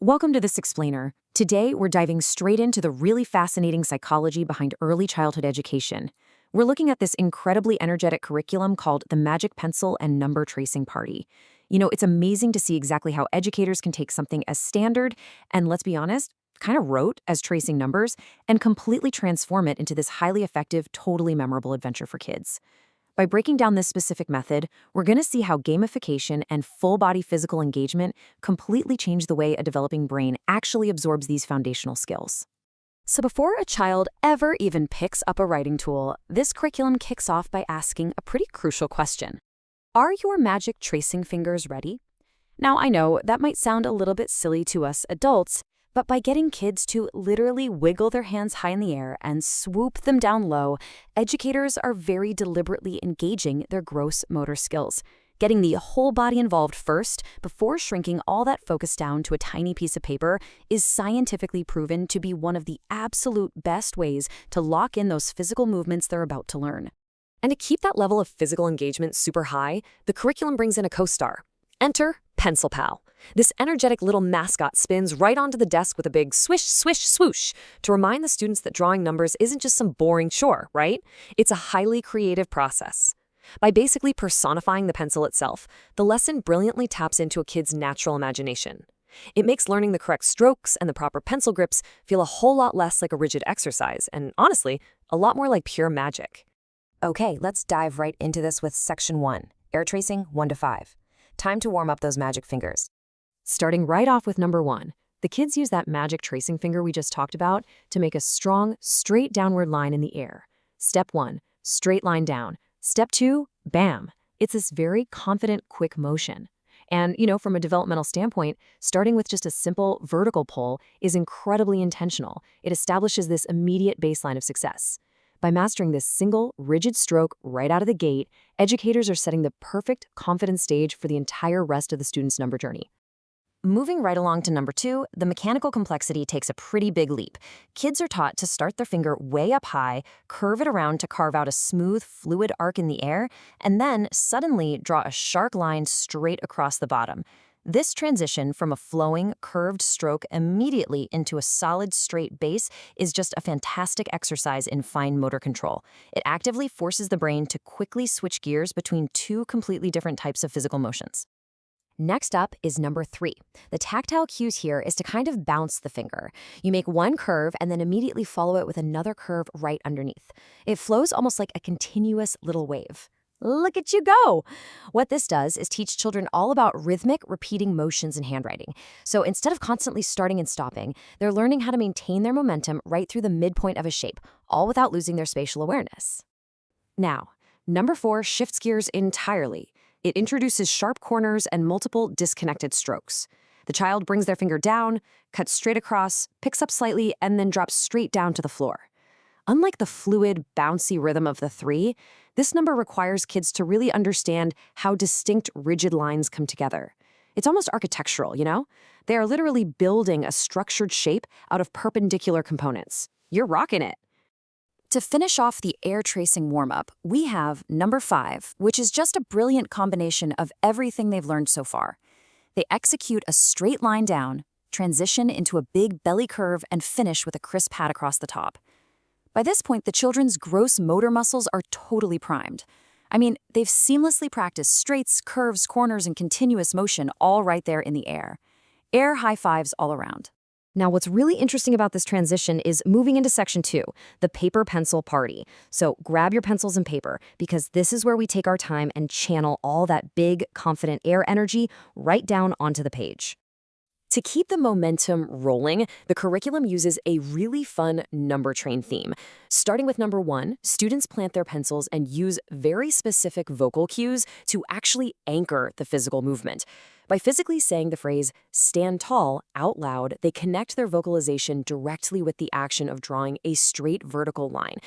Welcome to This Explainer. Today, we're diving straight into the really fascinating psychology behind early childhood education. We're looking at this incredibly energetic curriculum called the Magic Pencil and Number Tracing Party. It's amazing to see exactly how educators can take something as standard and, let's be honest, kind of rote as tracing numbers and completely transform it into this highly effective, totally memorable adventure for kids. By breaking down this specific method, we're going to see how gamification and full-body physical engagement completely change the way a developing brain actually absorbs these foundational skills. So before a child ever even picks up a writing tool, this curriculum kicks off by asking a pretty crucial question. Are your magic tracing fingers ready? Now, I know that might sound a little bit silly to us adults, but by getting kids to literally wiggle their hands high in the air and swoop them down low, educators are very deliberately engaging their gross motor skills, getting the whole body involved first before shrinking all that focus down to a tiny piece of paper is scientifically proven to be one of the absolute best ways to lock in those physical movements they're about to learn. And to keep that level of physical engagement super high, the curriculum brings in a co-star. Enter Pencil Pal. This energetic little mascot spins right onto the desk with a big swish, swish, swoosh to remind the students that drawing numbers isn't just some boring chore, right? It's a highly creative process. By basically personifying the pencil itself, the lesson brilliantly taps into a kid's natural imagination. It makes learning the correct strokes and the proper pencil grips feel a whole lot less like a rigid exercise and, honestly, a lot more like pure magic. Okay, let's dive right into this with Section 1, Air Tracing 1 to 5. Time to warm up those magic fingers. Starting right off with number 1, the kids use that magic tracing finger we just talked about to make a strong, straight downward line in the air. Step 1, straight line down. Step 2, bam. It's this very confident, quick motion. And, from a developmental standpoint, starting with just a simple vertical pull is incredibly intentional. It establishes this immediate baseline of success. By mastering this single, rigid stroke right out of the gate, educators are setting the perfect, confident stage for the entire rest of the student's number journey. Moving right along to number 2, the mechanical complexity takes a pretty big leap. Kids are taught to start their finger way up high, curve it around to carve out a smooth, fluid arc in the air, and then suddenly draw a sharp line straight across the bottom. This transition from a flowing, curved stroke immediately into a solid, straight base is just a fantastic exercise in fine motor control. It actively forces the brain to quickly switch gears between two completely different types of physical motions. Next up is number 3. The tactile cues here is to kind of bounce the finger. You make one curve and then immediately follow it with another curve right underneath. It flows almost like a continuous little wave. Look at you go! What this does is teach children all about rhythmic, repeating motions in handwriting. So instead of constantly starting and stopping, they're learning how to maintain their momentum right through the midpoint of a shape, all without losing their spatial awareness. Now, number 4 shifts gears entirely. It introduces sharp corners and multiple disconnected strokes. The child brings their finger down, cuts straight across, picks up slightly, and then drops straight down to the floor. Unlike the fluid, bouncy rhythm of the 3, this number requires kids to really understand how distinct, rigid lines come together. It's almost architectural, They are literally building a structured shape out of perpendicular components. You're rocking it. To finish off the air tracing warm-up, we have number 5, which is just a brilliant combination of everything they've learned so far. They execute a straight line down, transition into a big belly curve, and finish with a crisp pat across the top. By this point, the children's gross motor muscles are totally primed. They've seamlessly practiced straights, curves, corners, and continuous motion all right there in the air. Air high fives all around. Now, what's really interesting about this transition is moving into Section 2, the paper pencil party. So grab your pencils and paper, because this is where we take our time and channel all that big, confident air energy right down onto the page. To keep the momentum rolling, the curriculum uses a really fun number train theme. Starting with number 1, students plant their pencils and use very specific vocal cues to actually anchor the physical movement. By physically saying the phrase, "stand tall," out loud, they connect their vocalization directly with the action of drawing a straight vertical line.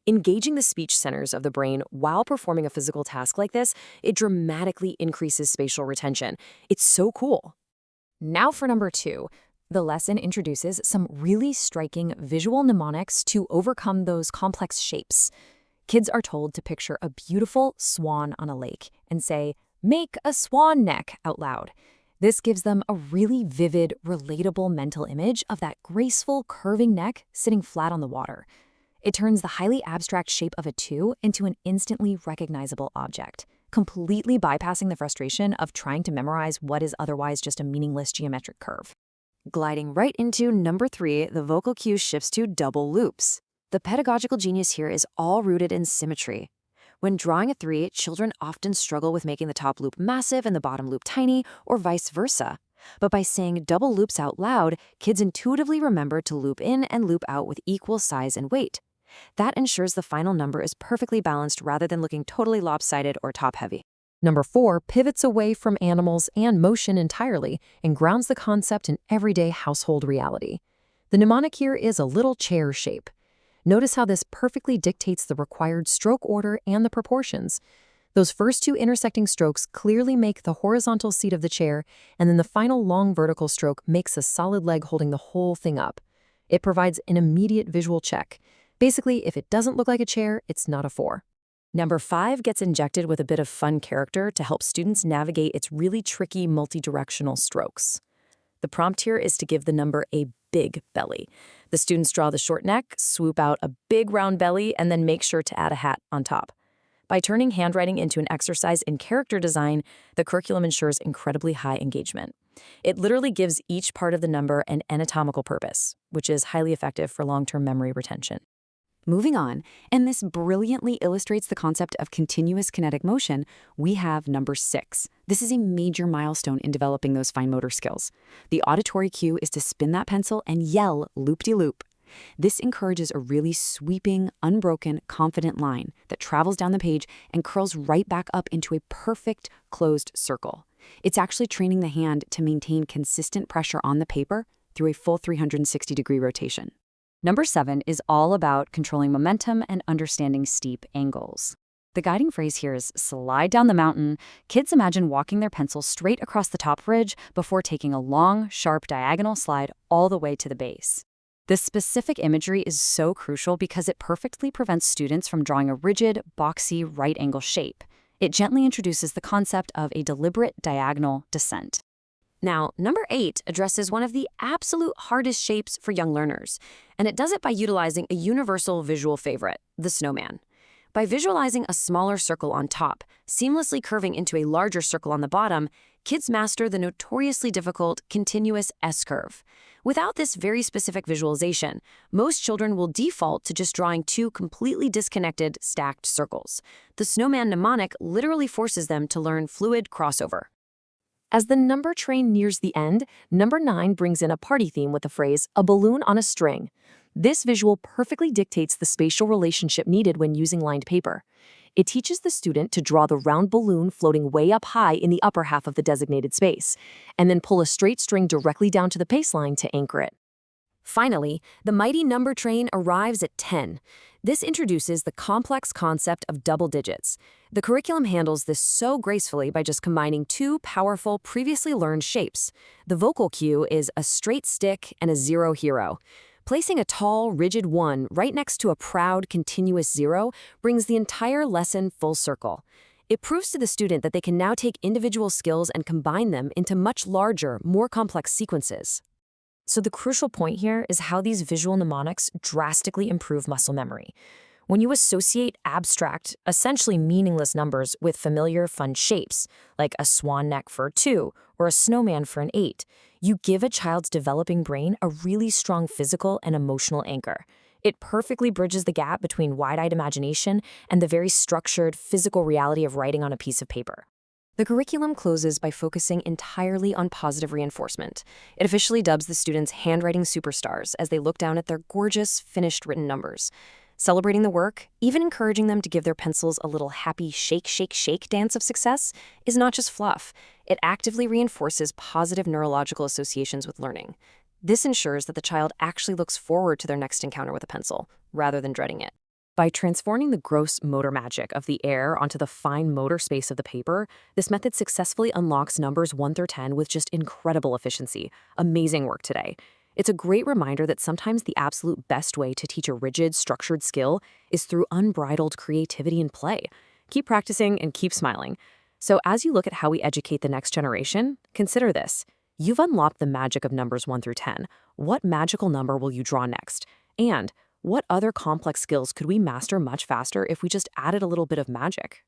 Engaging the speech centers of the brain while performing a physical task like this, it dramatically increases spatial retention. It's so cool. Now for number 2, the lesson introduces some really striking visual mnemonics to overcome those complex shapes. Kids are told to picture a beautiful swan on a lake and say, "Make a swan neck" out loud. This gives them a really vivid, relatable mental image of that graceful, curving neck sitting flat on the water. It turns the highly abstract shape of a 2 into an instantly recognizable object, completely bypassing the frustration of trying to memorize what is otherwise just a meaningless geometric curve. Gliding right into number 3, the vocal cue shifts to double loops. The pedagogical genius here is all rooted in symmetry. When drawing a 3, children often struggle with making the top loop massive and the bottom loop tiny, or vice versa. But by saying double loops out loud, kids intuitively remember to loop in and loop out with equal size and weight. That ensures the final number is perfectly balanced rather than looking totally lopsided or top-heavy. Number 4 pivots away from animals and motion entirely and grounds the concept in everyday household reality. The mnemonic here is a little chair shape. Notice how this perfectly dictates the required stroke order and the proportions. Those first 2 intersecting strokes clearly make the horizontal seat of the chair, and then the final long vertical stroke makes a solid leg holding the whole thing up. It provides an immediate visual check. Basically, if it doesn't look like a chair, it's not a 4. Number 5 gets injected with a bit of fun character to help students navigate its really tricky multi-directional strokes. The prompt here is to give the number a big belly. The students draw the short neck, swoop out a big round belly, and then make sure to add a hat on top. By turning handwriting into an exercise in character design, the curriculum ensures incredibly high engagement. It literally gives each part of the number an anatomical purpose, which is highly effective for long-term memory retention. Moving on, and this brilliantly illustrates the concept of continuous kinetic motion, we have number 6. This is a major milestone in developing those fine motor skills. The auditory cue is to spin that pencil and yell loop-de-loop. This encourages a really sweeping, unbroken, confident line that travels down the page and curls right back up into a perfect closed circle. It's actually training the hand to maintain consistent pressure on the paper through a full 360-degree rotation. Number 7 is all about controlling momentum and understanding steep angles. The guiding phrase here is slide down the mountain. Kids imagine walking their pencil straight across the top ridge before taking a long, sharp diagonal slide all the way to the base. This specific imagery is so crucial because it perfectly prevents students from drawing a rigid, boxy, right-angle shape. It gently introduces the concept of a deliberate diagonal descent. Now, number 8 addresses one of the absolute hardest shapes for young learners, and it does it by utilizing a universal visual favorite, the snowman. By visualizing a smaller circle on top, seamlessly curving into a larger circle on the bottom, kids master the notoriously difficult continuous S-curve. Without this very specific visualization, most children will default to just drawing 2 completely disconnected, stacked circles. The snowman mnemonic literally forces them to learn fluid crossover. As the number train nears the end, number 9 brings in a party theme with the phrase, a balloon on a string. This visual perfectly dictates the spatial relationship needed when using lined paper. It teaches the student to draw the round balloon floating way up high in the upper half of the designated space, and then pull a straight string directly down to the baseline to anchor it. Finally, the mighty number train arrives at 10. This introduces the complex concept of double digits. The curriculum handles this so gracefully by just combining 2 powerful, previously learned shapes. The vocal cue is a straight stick and a 0 hero. Placing a tall, rigid 1 right next to a proud, continuous 0 brings the entire lesson full circle. It proves to the student that they can now take individual skills and combine them into much larger, more complex sequences. So the crucial point here is how these visual mnemonics drastically improve muscle memory. When you associate abstract, essentially meaningless numbers with familiar, fun shapes, like a swan neck for a 2 or a snowman for an 8, you give a child's developing brain a really strong physical and emotional anchor. It perfectly bridges the gap between wide-eyed imagination and the very structured, physical reality of writing on a piece of paper. The curriculum closes by focusing entirely on positive reinforcement. It officially dubs the students handwriting superstars as they look down at their gorgeous, finished written numbers. Celebrating the work, even encouraging them to give their pencils a little happy shake, shake, shake dance of success, is not just fluff. It actively reinforces positive neurological associations with learning. This ensures that the child actually looks forward to their next encounter with a pencil, rather than dreading it. By transforming the gross motor magic of the air onto the fine motor space of the paper, this method successfully unlocks numbers 1 through 10 with just incredible efficiency. Amazing work today. It's a great reminder that sometimes the absolute best way to teach a rigid, structured skill is through unbridled creativity and play. Keep practicing and keep smiling. So as you look at how we educate the next generation, consider this. You've unlocked the magic of numbers 1 through 10. What magical number will you draw next? And what other complex skills could we master much faster if we just added a little bit of magic?